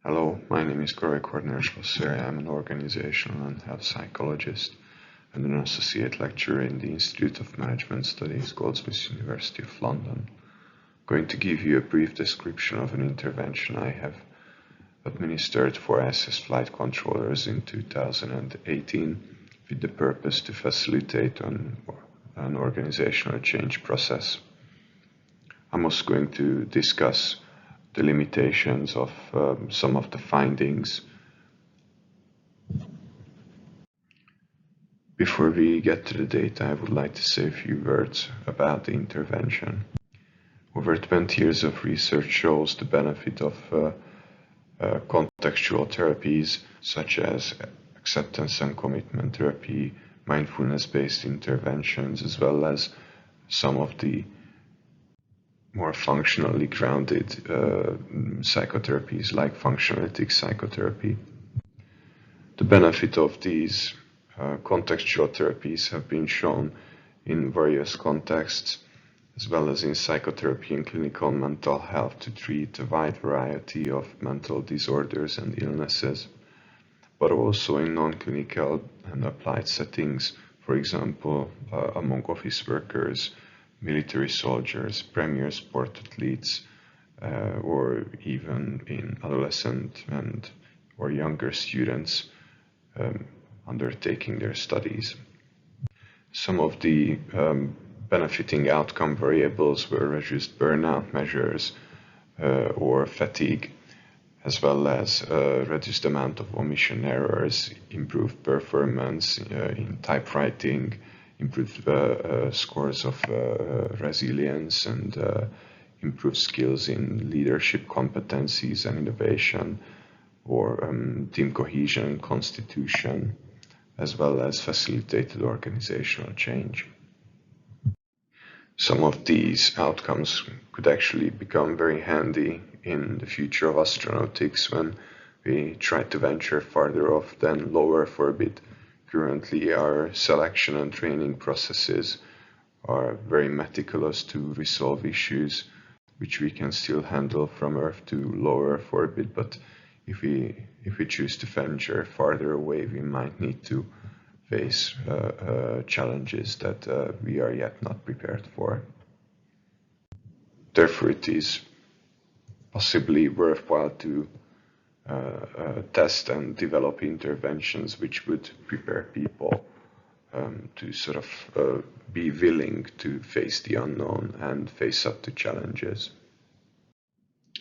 Hello, my name is Corey Corner-Schlosser. I'm an organizational and health psychologist and an associate lecturer in the Institute of Management Studies, Goldsmiths, University of London. I'm going to give you a brief description of an intervention I have administered for ISS flight controllers in 2018 with the purpose to facilitate an organizational change process. I'm also going to discuss the limitations of some of the findings. Before we get to the data, I would like to say a few words about the intervention. Over 20 years of research shows the benefit of contextual therapies such as acceptance and commitment therapy, mindfulness-based interventions, as well as some of the more functionally grounded psychotherapies like functional-analytic psychotherapy. The benefit of these contextual therapies have been shown in various contexts, as well as in psychotherapy and clinical mental health to treat a wide variety of mental disorders and illnesses, but also in non-clinical and applied settings, for example, among office workers, military soldiers, premier sport athletes, or even in adolescent and or younger students undertaking their studies. Some of the benefiting outcome variables were reduced burnout measures or fatigue, as well as reduced amount of omission errors, improved performance in typewriting, improved scores of resilience, and improved skills in leadership competencies and innovation, or team cohesion and constitution, as well as facilitated organizational change. Some of these outcomes could actually become very handy in the future of astronautics when we try to venture farther off than low Earth orbit. Currently, our selection and training processes are very meticulous to resolve issues which we can still handle from Earth to low Earth orbit, but if we choose to venture farther away, we might need to face challenges that we are yet not prepared for. Therefore, it is possibly worthwhile to test and develop interventions which would prepare people to sort of be willing to face the unknown and face up to challenges.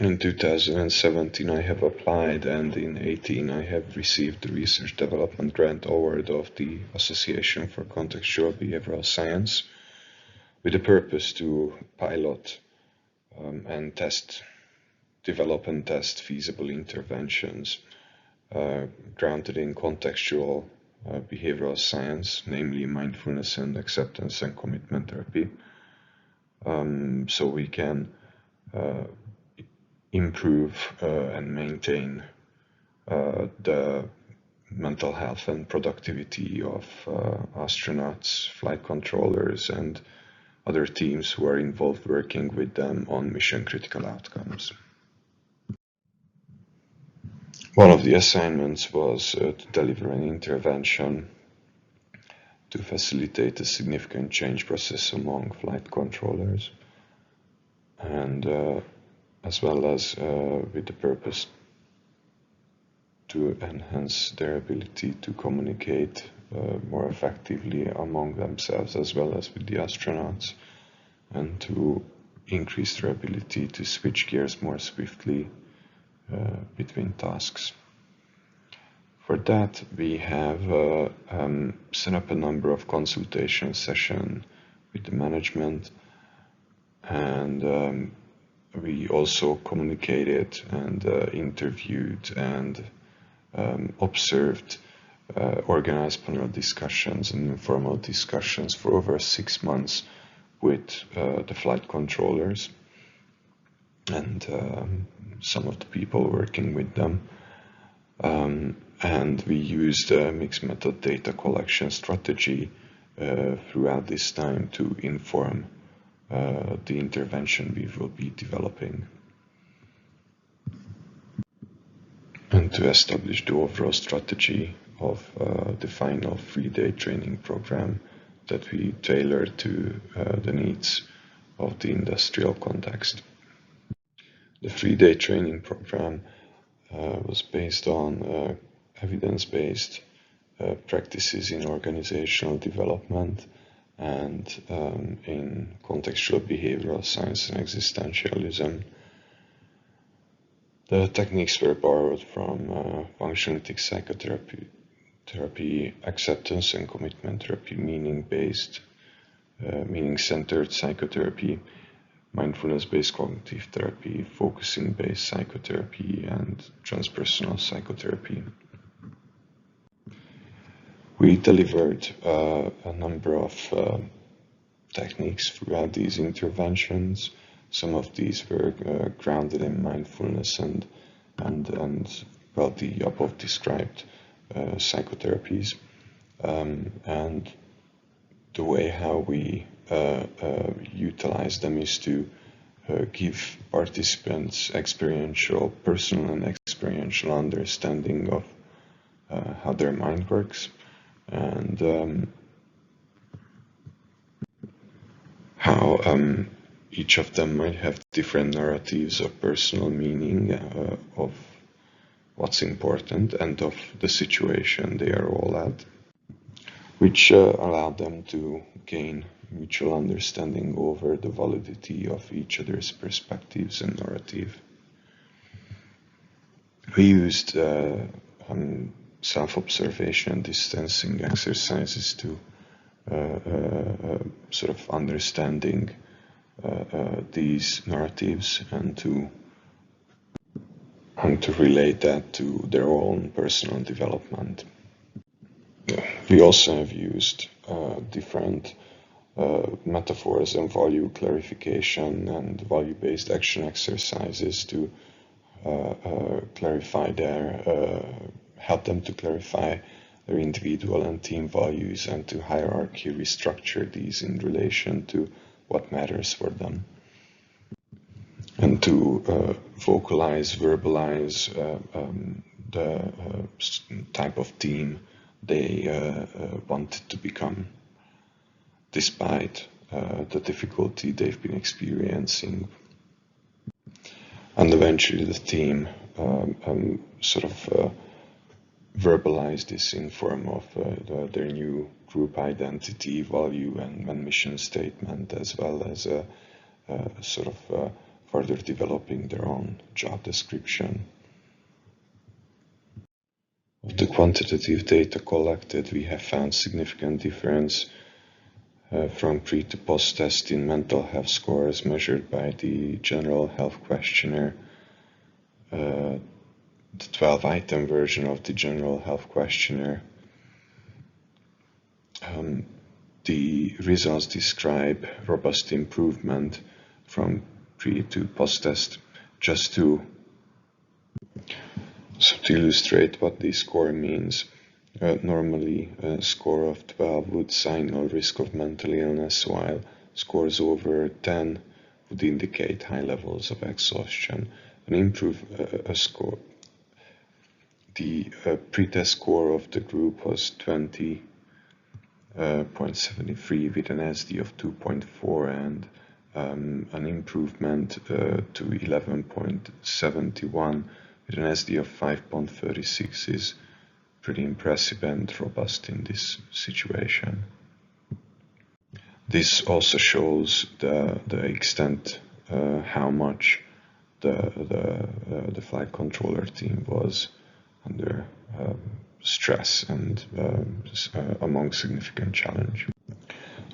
In 2017 I have applied, and in 2018 I have received the Research Development Grant Award of the Association for Contextual Behavioral Science with the purpose to pilot and develop and test feasible interventions grounded in contextual behavioral science, namely mindfulness and acceptance and commitment therapy, so we can improve and maintain the mental health and productivity of astronauts, flight controllers, and other teams who are involved working with them on mission critical outcomes. One of the assignments was to deliver an intervention to facilitate a significant change process among flight controllers, and as well as with the purpose to enhance their ability to communicate more effectively among themselves as well as with the astronauts, and to increase their ability to switch gears more swiftly between tasks. For that, we have set up a number of consultation sessions with the management, and we also communicated and interviewed and observed organized panel discussions and informal discussions for over 6 months with the flight controllers and some of the people working with them. And we used a mixed method data collection strategy throughout this time to inform the intervention we will be developing. and to establish the overall strategy of the final 3-day training program that we tailored to the needs of the industrial context. The 3-day training program was based on evidence-based practices in organizational development and in contextual behavioral science and existentialism. The techniques were borrowed from functional-analytic psychotherapy, acceptance and commitment therapy, meaning-based, meaning-centered psychotherapy, mindfulness-based cognitive therapy, focusing-based psychotherapy, and transpersonal psychotherapy. We delivered a number of techniques throughout these interventions. Some of these were grounded in mindfulness and well, the above described psychotherapies, and the way how we utilize them is to give participants personal and experiential understanding of how their mind works, and how each of them might have different narratives of personal meaning of what's important and of the situation they are all at, which allowed them to gain mutual understanding over the validity of each other's perspectives and narrative. We used self-observation and distancing exercises to sort of understanding these narratives and to relate that to their own personal development. We also have used different metaphors and value clarification and value-based action exercises to help them to clarify their individual and team values and to hierarchy restructure these in relation to what matters for them, and to verbalize the type of team they wanted to become, despite the difficulty they've been experiencing. And eventually the team sort of verbalized this in form of their new group identity, value and mission statement, as well as sort of further developing their own job description. Of the quantitative data collected, we have found significant difference from pre to post-test in mental health scores measured by the general health questionnaire, the 12-item version of the general health questionnaire. The results describe robust improvement from pre to post-test. Just to illustrate what this score means, normally a score of 12 would signal risk of mental illness, while scores over 10 would indicate high levels of exhaustion. The pre-test score of the group was 20.73 with an SD of 2.4, and an improvement to 11.71 with an SD of 5.36 is pretty impressive and robust in this situation. This also shows the extent how much the flight controller team was under stress and among significant challenge.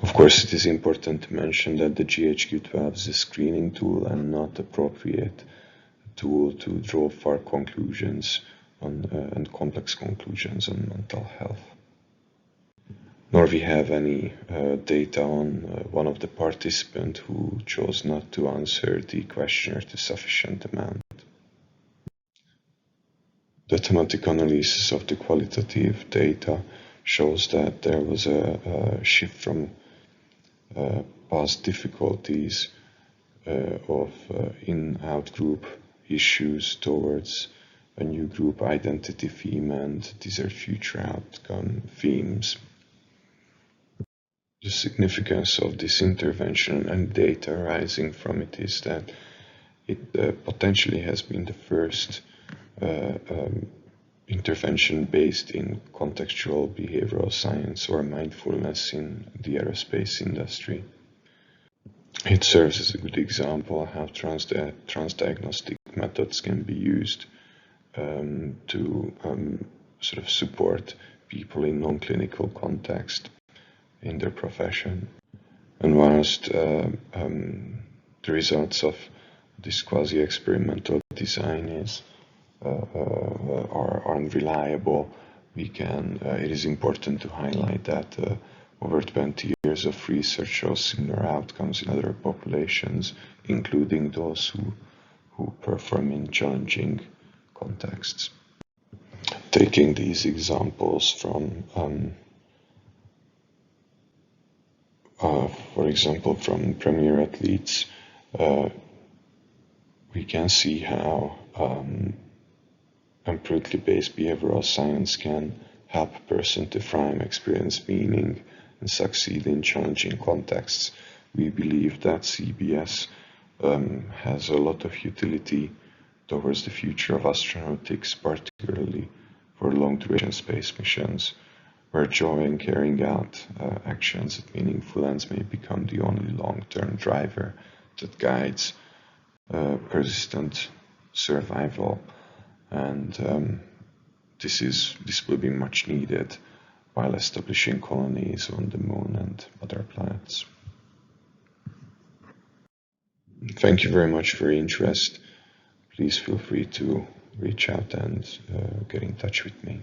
Of course, it is important to mention that the GHQ-12 is a screening tool and not appropriate tool to draw far conclusions and complex conclusions on mental health. Nor we have any data on one of the participants who chose not to answer the questionnaire to sufficient amount. The thematic analysis of the qualitative data shows that there was a shift from past difficulties of in-out group issues towards a new group identity theme, and these are future outcome themes. The significance of this intervention and data arising from it is that it potentially has been the first intervention based in contextual behavioral science or mindfulness in the aerospace industry. It serves as a good example of how transdiagnostic methods can be used to sort of support people in non-clinical context in their profession. And whilst the results of this quasi-experimental design are unreliable, it is important to highlight that over 20 years of research shows similar outcomes in other populations, including those who perform in challenging contexts. Taking these examples from for example, from premier athletes, we can see how empirically based behavioral science can help a person to frame, experience meaning, and succeed in challenging contexts. We believe that CBS has a lot of utility towards the future of astronautics, particularly for long-duration space missions, where joy in carrying out actions at meaningful ends may become the only long-term driver that guides persistent survival. And this will be much needed while establishing colonies on the moon and other planets. Thank you very much for your interest. Please feel free to reach out and get in touch with me.